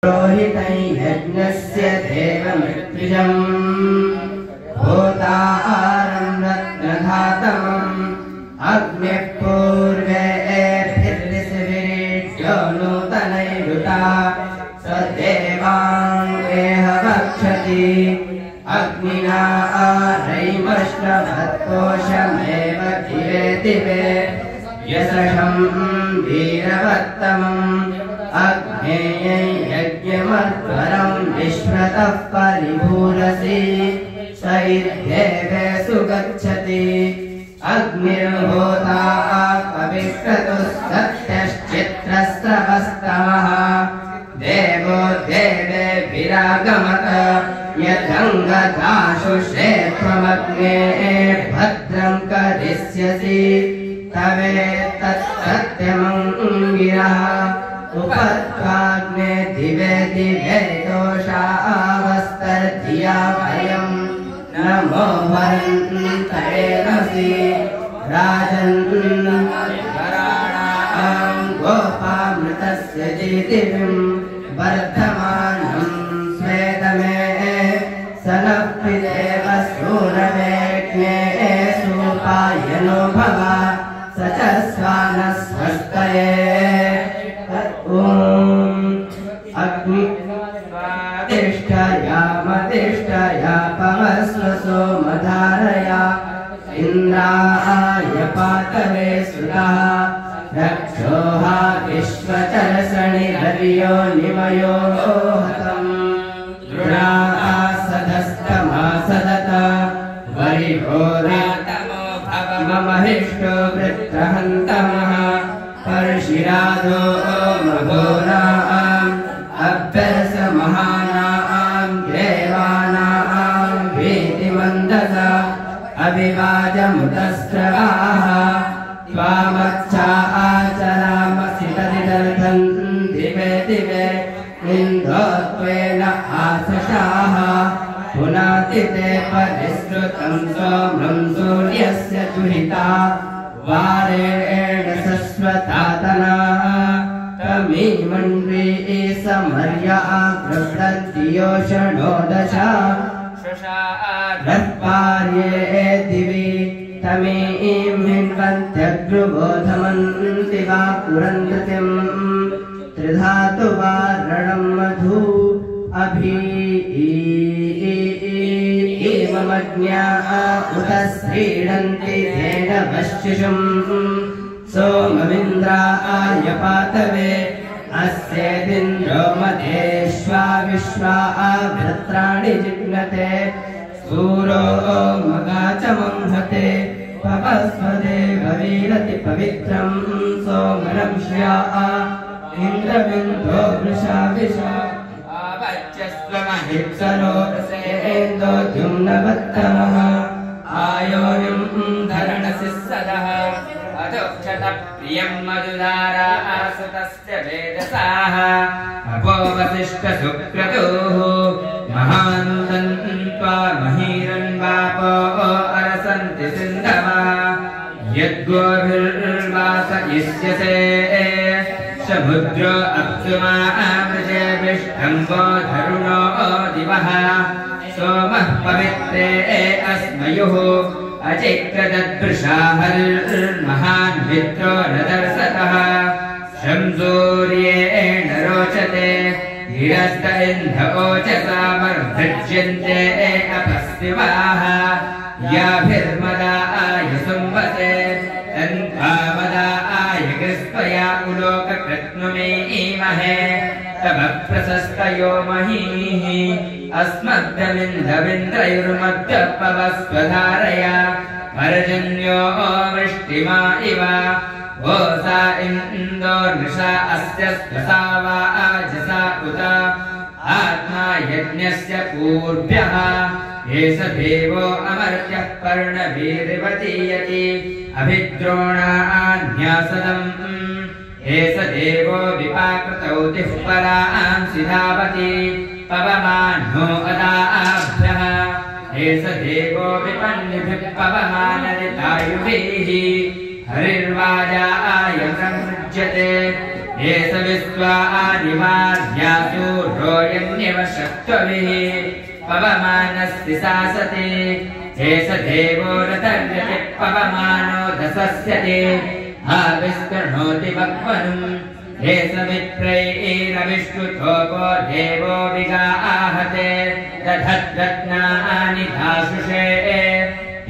पुरोहितं यज्ञस्य देवमृत्युजम् भूतारं रत्नधातमम् अग्निः पूर्वेभिर्ऋषिभिरीड्यो नूतनैरुता सदेवाङ्गेह वक्षति अग्निना रैमश्रवत्कोशमेव दिवे दिवे यशषं वीरवत्तमम् अग्नेयं यज्ञमध्वरं विश्वतः परिभूरसि स इत्येवेषु गच्छति अग्निर्होता पवित्रतुस्तत्यश्चित्रस्रवस्तमः देवो देवेभिरागमत यदङ्गदाशु क्षेत्रमग्ने भद्रं करिष्यसि तवेत्तत्सत्यमङ्गिरः उपत्वाग्ने दिवे दिवे दोषावस्तर्धिया भयम् नमो वरन्तरेणसि राजन्वराणां गोपामृतस्य जीतिभिं वर्धमानं स्वेदमे सनप्पिदेव सूरवेज्ञे सुपायनो भव स च स्वानस्वस्तये अग्निष्ठया पवस्वसो मधारया इन्द्राय पातवे सुरा रक्षोहा विश्वचरसणिरवियो निमयो हतम् दृढा सदस्तमासदत वरिभोरातमो भव मम हिष्टो वृत्रहन्तमः पर्षिरादो मघोराम् अभ्यसमहानां देवानां भीतिमन्दसा अभिवाजमुतस्रवाः त्वामच्छा आचरामसि तदिदर्थं दिवे दिवे इन्द्रोत्वेन आसशाः पुनाति ते परिश्रुतं सोमं सूर्यस्य दुहिता वारेण शश्वतातनाः तमीमण्डी समर्या गृह्णन्तियोषणो दशा शशाद्रत्पार्ये दिवि तमीमिन्वन्त्यग्रुबोधमन्ति वा पुरन्दृतिं त्रिधातु वारणं मधु अभीमज्ञा उत स्त्रीणन्ति तेन वश्चिषुम् सोममिन्द्राय पातवे अस्येदिन्द्रो मधेश्वा विश्वा भृत्राणि जिग्नते सूरो मगाचमं हते पवस्वदेव वीरति पवित्रं सोमरंश्या इन्द्रबिन्दो वृषा विशा आवच्यस्वमहिप्सरो रसेन्दो द्युम्नवत्तमः आयोनिं धरणसि सदः अदोक्षत प्रियं मधुधारा आसुतस्य वेदसाः अपोवसिष्ठ सुक्रतुः महान्तन्त्वा महीरन्वापो अरसन्ति सिन्धवा यद्गोभिर्वासयिष्यसे समुद्रो अप्सुमा आमृजे विष्ठम्बो धरुणो दिवः सोमः पवित्रे अस्मयुः अचिक्रदद्वृषा हरिर्महान् मित्रो न दर्शतः शंसूर्येण रोचते गिरस्त इन्ध ओचसा वर्धज्यन्ते अपस्तिवाः याभिर्मदाय संवसे तन्त्वामदाय कृष्पया उलोककृत्नुमीमहे तव प्रशस्तयो महीः अस्मद्गमिन्द्रविन्द्रयुर्मध्यपवस्वधारया पर्जन्यो वृष्टिमा इव वोसा इन्दो नृषा अस्य स्वसा वा आजसा उत आत्मा यज्ञस्य पूर्व्यः एष देवो अमर्त्यः पर्णवीर्वतीयति अभिद्रोणान्यासदम् एष देवो विपाकृतौ दिक्परांसि धावति पवमानो अदाभ्यः एष देवो विपन्निभिः पवमानरितायुभिः हरिर्वाजाय संसृज्यते ये सविश्वानि वार्यासु रोयन्यव शक्त्वभिः पवमानस्ति सासते ये स देवो रतर्यते पवमानो दसस्यते आविष्कृणोति वक्वनुम् ये सवित्रैरविष्णुतोपो देवो विगाहते दधद्रत्नानि धासुषे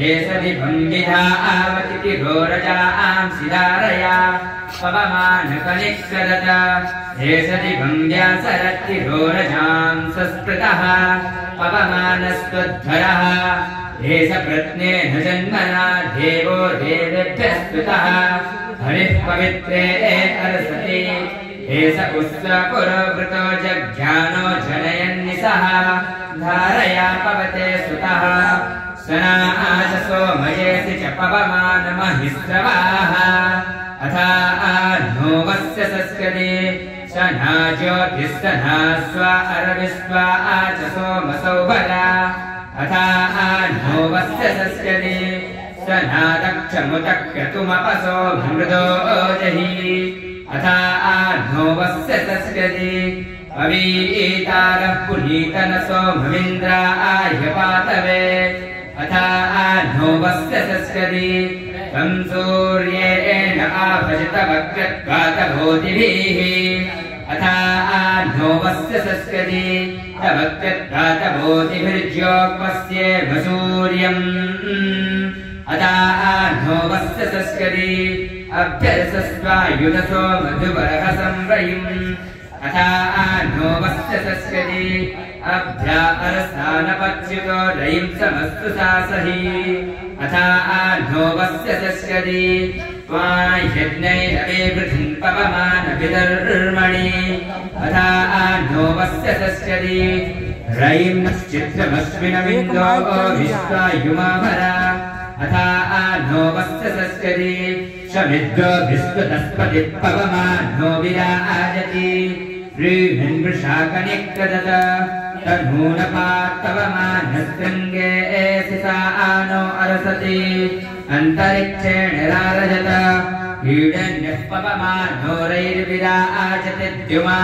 ये सविभङ्गिधावतिति रोरजां सिदारया पवमानकनिष्कदत ये सविभङ्ग्या सरति रोरजां सस्पृतः पवमानस्त्वद्धरः ये स प्रत्नेन जन्मना देवो देवेभ्यः स्तुतः हरिः पवित्रे अर्सति ये स पुष्पपुरवृतो जज्ञानो जनयन्निसः धारया पवते सुतः सनाशसो मयेसि च पवमानमहिस्रवाः अथा आह्नोवस्य सस्कदे सना ज्योतिस्सना स्वा अरविस्वा च सोमसौ बला अथा आह्नोवस्य सस्कदे सनादक्षमुदक्रतुमपसो मृदो जहि अथा आह्नोवस्य सस्कदे अवीतारः पुनीतनसो ममिन्द्रायपातवे अथा आह्नोवस्य सस्कदे तं सूर्येण आवजितवक्रत्वातभूतिभिः अथा आह्नोवस्य सस्कदे तवक्रत्वातभूतिभिर्ज्योक्पस्येव सूर्यम् अथा आह्नोवस्य सस्कदे अभ्यर्सस्वायुधसो मधुवरहसंरयिम् अथा आह्नोवस्य सस्कदे अभ्या अरसानपच्युतो रयिं समस्तु सासहि अथा आह्नोवस्य सस्कदे त्वायज्ञैरवेवृथिं पवमानभिधर्मणि अथा आह्नोवस्य सस्कदे रयिं नश्चित्रमश्विनविन्दो विश्वायुमाभरा अथा आह्नोवस्य सस्कदे शमिद्रो विश्वतस्पतिः पवमानो विराजति व्रीहिन् वृषाकनिक्रदत तन्नूनपात्तवमानस्त्रिङ्गे सिसा आनो अरसति अन्तरिक्षेण रारजत ईडन्यः पवमानोरैर्विराजति द्युमा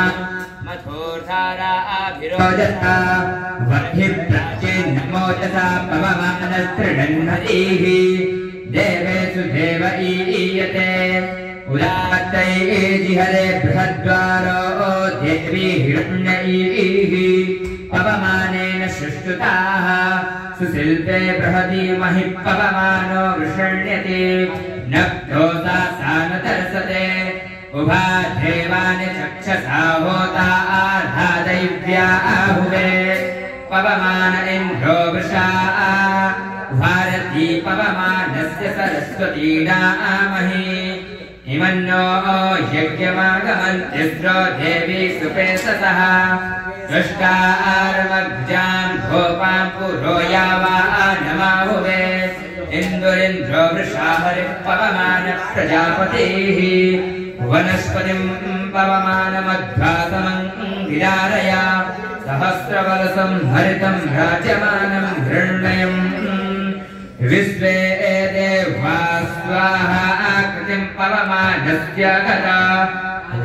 मथोर्धारा आभिरोजता वर्हि प्राचीन्नमोजसा पवमानस्तृढन्मतीः देवेषु देव ईयते उदात्तैर्जिहरे बृहद्वारो देवी हिरण्यैः पवमानेन सृष्टुताः सुशिल्पे बृहदीमहि पवमानो वृषण्यते नक्तोसा सानतर्सते उभा देवानि चक्षसा होता आधा दैव्या आहुवे पवमान इन्द्रो वृषा भारती पवमानस्य सरस्वतीनामहि इमन्नो यज्ञमागमन्त्यस्रो देवी सुपेशसः दृष्टार्मग्जान् भोपां पुरो यावानमाहुवे इन्दुरिन्द्रो वृषा हरिः पवमान प्रजापतिः वनस्पतिं पवमानमध्वासमङ्गिरारया सहस्रवलसं हरितं राजमानं हिरण्मयम् विश्वे देवा स्वाहा आकृतिं पवमानस्य गता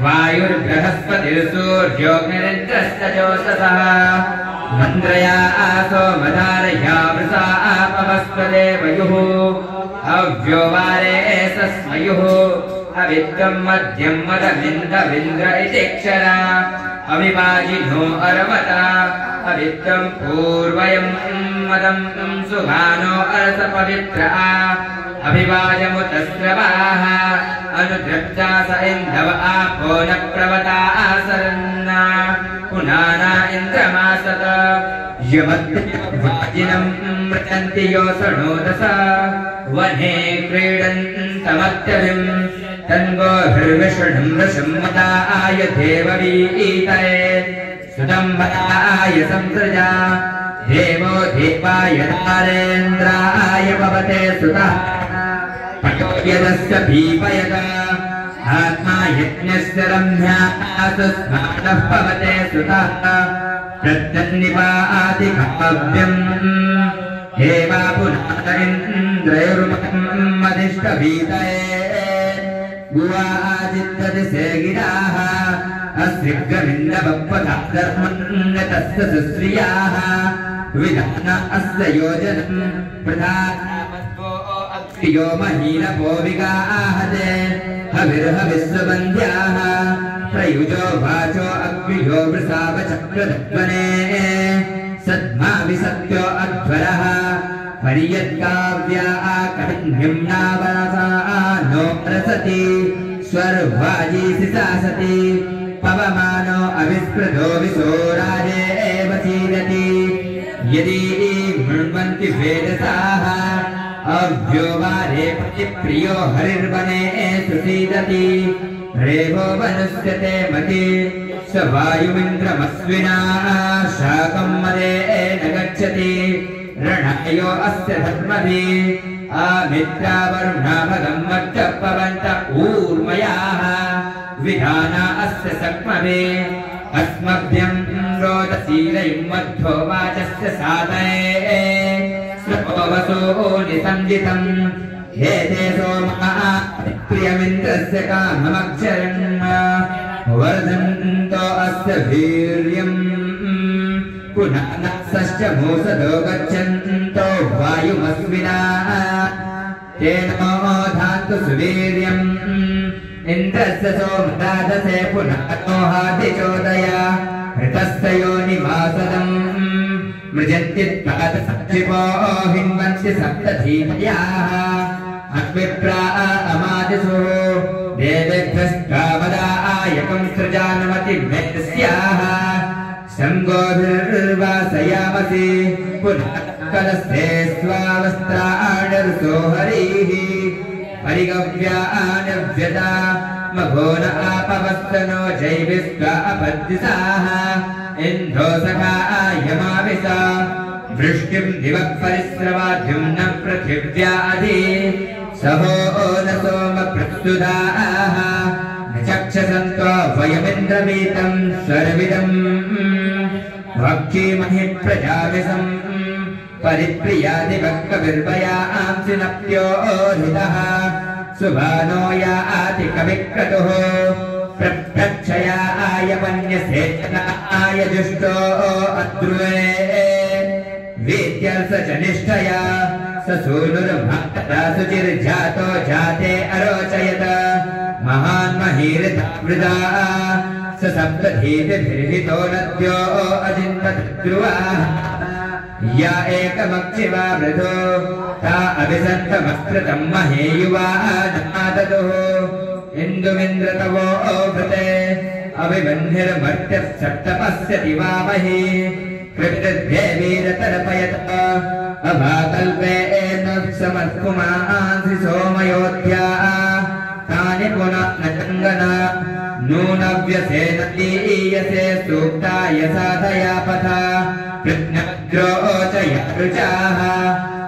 वायुर्बृहस्पतिर्सूर्योऽग्निरिन्द्रश्चोषसः मन्द्रया आसो मदारया वृषा आपवस्वदेवयुः अव्यो वारे सस्मयुः अविद्यं मध्यं मदमिन्दविन्द्र इत्यक्षरा अविभाजिनो अर्वता अविद्यं पूर्वयं मदं सुभानो अर्थ पवित्र अभिवाजमुतस्रवाः अनुद्रप्ता स इन्धव आपो न प्रवता आसरन्ना पुनाना इन्द्रमासत यमद्वाजिनं मृतन्ति योसणोदस वने क्रीडन्तमत्यभिम् तन्वो हृविषणं रसम्मताय देववीतये सुदम्भराय संसृजा देवो देवाय नारेन्द्राय भवते सुतः पयोयदस्य भीपयत आत्मा यज्ञस्य रम्यासुस्मानः भवते सुतः प्रत्यन्निपातिकाव्यम् हेवा पुनः इन्द्रैर्मदिष्टभीतये गुवाजित्तति सेगिराः अस्त्रिग्रमिन्दवपथाधर्मन्यतस्य सुश्रियाः विधान अस्य योजनं प्रधानमस्वो अक्षियो महीनपो विगाहते हविर्हविस्वबन्ध्याः प्रयुजो वाचो अग्नियो वृषावचक्रधत्वने सद्मा विसत्यो अध्वरः परियत्काव्या कविन्यम्नावरसा नो रसति स्वर्वाजी सिसासति पवमानो अविस्पृतो विशोराजे एव सीदति यदि मृण्वन्ति वेदसाः अव्योवारे प्रतिप्रियो हरिर्वने सुसीदति रेवो वनुष्यते मति स वायुमिन्द्रमस्विना शाकं मदे न गच्छति रणयो अस्य धर्मभिः आमित्रावर्णाभगं मध्यपवन्त ऊर्मयाः विधाना अस्य सक्मभिः अस्मभ्यं रोदशीलयं मध्वो वाचस्य सातये स्ववसो निसंजितम् हे ते सोमः प्रियमिन्द्रस्य काममक्षरम् वर्धन्तो अस्य वीर्यम् पुनः नक्षश्च मूसदो गच्छन्तो वायुमस्विना तेन धातु सुवीर्यम् इन्द्रस्य सोमदादसे पुनः नोहादिचोदय ऋतस्य योनिवासदम् मृजन्ति त्वातसक्षिपो हिन्वन्ति सप्तधीमयाः अग्निप्रा अमादिषु देवेभ्यस्तावदायकं सृजानमति मेस्याः शङ्गोभिर्वासयामसि पुनः कलस्थे स्वावस्त्राणर्षो हरिः परिगव्यानव्यता मघोन आपवस्तनो जैविस्त्वा अपद्दिसाः इन्द्रो सखायमाविसा वृष्टिं दिवः परिस्रवाद्युं न पृथिव्याधि सहो न सोम प्रस्तुताः न चक्षसन्त्वा वयमिन्द्रवीतं स्वर्विदम् भक्षीमहि प्रजाविसम् परिप्रियादिवः कविर्वयांसि नप्योऽधितः सुभानो याति कविक्रतुः प्रक्षया आयमन्यसेचनाय जुष्टो अद्रुवे वेद्यर्स च निष्ठया स सूनुर्भक्ता सुचिर्जातो जाते अरोचयत महान् महीर्धवृदा स सप्तधीतिभिर्हितो नद्यो अजिन्वद्ध्रुवाः या एकमक्षिवा वृधो ता अभिसन्तमस्कृतं महेयुवा नाददुः इन्दुमिन्द्रतवो भृते अभिबन्धिर्मर्त्यः सप्तपस्यति वामहि कृतदेवीरतर्पयत अभाकल्पेन समर्पुमांसि सोमयोध्या तानि पुनः न चङ्गना नूनव्यसेन दीयसे सूक्ताय साधया पथा कृत्नग्रोचयृचाः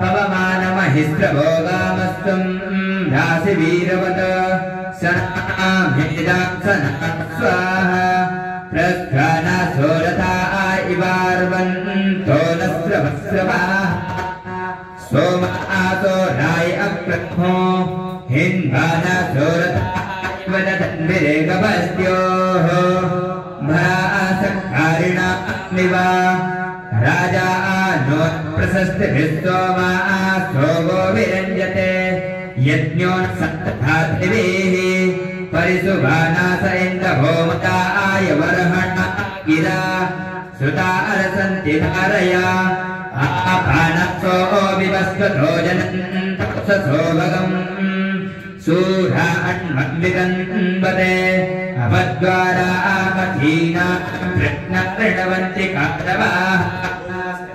पवमानमहिस्रभोगामस्तुं रासि वीरवत सनामेदासना स्वाहा प्रस्थानासोरथा इवार्वन्तो नस्रवस्रवाः सोम आसो राय अप्रथमो हिन्वानासोरथा वदन्विरेगवस्त्योः भरासकारिणा निवा राजा नो प्रशस्तिभिस्तोमा सोमो विरञ्जते यज्ञो सप्तधात्रिभिः परिसुभानास इन्द्रभौमताय वरहणा गिरा सुता अरसन्ति धारया आपानसो विवस्वतो जनन्तसो भगम् सूरा अन्मन्वितन्वते अवद्वारा मथीना कृष्णवन्ति कादवाः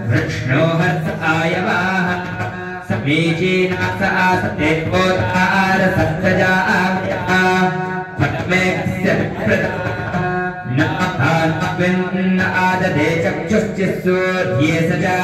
वृष्णो हर्ष आयवाः समीचीनास आसते कोतारसत्तजाव्याः पद्मेकस्य विप्रदा न आददे चक्षुश्चित्सूर्ये सजा